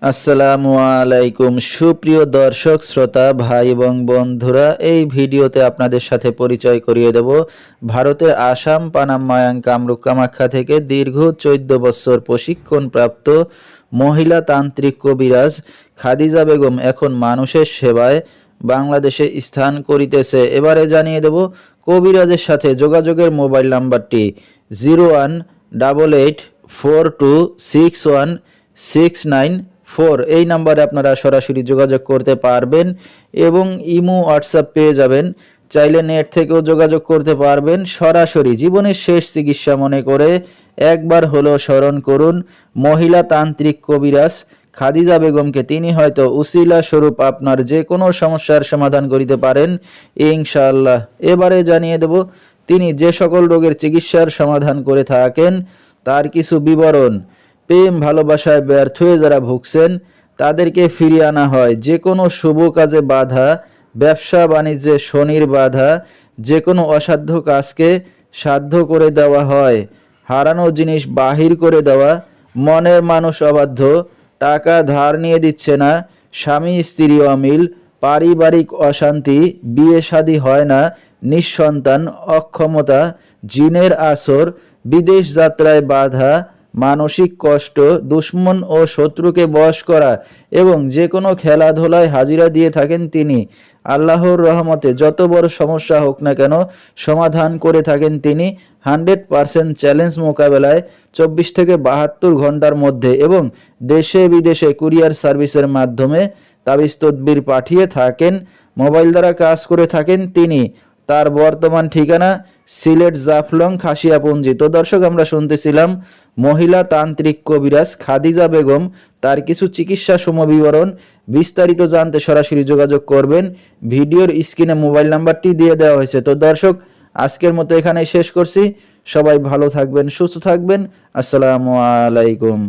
আসসালামু আলাইকুম সুপ্রিয় দর্শক শ্রোতা ভাই এবং বন্ধুরা, এই ভিডিওতে আপনাদের সাথে পরিচয় করিয়ে দেব ভারতের আসাম পানাম মায়াং কামরূপ কামাখ্যা থেকে দীর্ঘ 14 বছর প্রশিক্ষণপ্রাপ্ত মহিলা তান্ত্রিক কবিরাজ খাদিজা বেগম এখন মানুষের সেবায় বাংলাদেশে স্থান করিতেছে। এবারে জানিয়ে দেব কবিরাজের সাথে যোগাযোগের মোবাইল নাম্বারটি 0188426169 এই নাম্বারে আপনারা সরাসরি যোগাযোগ করতে পারবেন এবং ইমো হোয়াটসঅ্যাপ পেয়ে যাবেন। চাইলে নেট থেকেও যোগাযোগ করতে পারবেন। সরাসরি জীবনের শেষ চিকিৎসা মনে করে একবার হলো স্মরণ করুন মহিলা তান্ত্রিক কবিরাজ খাদিজা বেগমকে। তিনি হয়তো উসিলা স্বরূপ আপনার যে কোনো সমস্যার সমাধান করিতে পারেন ইনশাআল্লাহ। এবারে জানিয়ে দেব তিনি যে সকল রোগের চিকিৎসার সমাধান করে থাকেন তার কিছু বিবরণ। প্রেম ভালোবাসায় ব্যর্থ হয়ে যারা ভুগছেন তাদেরকে ফিরিয়ে আনা হয়। যে কোনো শুভ কাজে বাধা, ব্যবসা বাণিজ্যে শনির বাধা, যে কোনো অসাধ্য কাজকে সাধ্য করে দেওয়া হয়। হারানো জিনিস বাহির করে দেওয়া, মনের মানুষ অবাধ্য, টাকা ধার নিয়ে দিচ্ছে না, স্বামী স্ত্রী অমিল, পারিবারিক অশান্তি, বিয়ে শাদী হয় না, নিঃসন্তান, অক্ষমতা, জিনের আসর, বিদেশ যাত্রায় বাধা, মানসিক কষ্ট, দুশ্মন ও শত্রুকে বশ করা এবং যে কোনো খেলাধুলায় হাজিরা দিয়ে থাকেন তিনি। আল্লাহর রহমতে যত বড় সমস্যা হোক না কেন সমাধান করে থাকেন তিনি 100% চ্যালেঞ্জ মোকাবেলায় 24 থেকে 72 ঘন্টার মধ্যে এবং দেশে বিদেশে কুরিয়ার সার্ভিসের মাধ্যমে তাবিজ তদবির পাঠিয়ে থাকেন। মোবাইল দ্বারা কাজ করে থাকেন তিনি। তার বর্তমান ঠিকানা সিলেট জাফলং খাসিয়াপুঞ্জি। তো দর্শক, আমরা শুনতেছিলাম মহিলা তান্ত্রিক কবিরাজ খাদিজা বেগম, তার কিছু চিকিৎসা সমবিবরণ। বিস্তারিত জানতে সরাসরি যোগাযোগ করবেন। ভিডিওর স্ক্রিনে মোবাইল নাম্বারটি দিয়ে দেওয়া হয়েছে। তো দর্শক, আজকের মতো এখানেই শেষ করছি। সবাই ভালো থাকবেন, সুস্থ থাকবেন। আসসালামু আলাইকুম।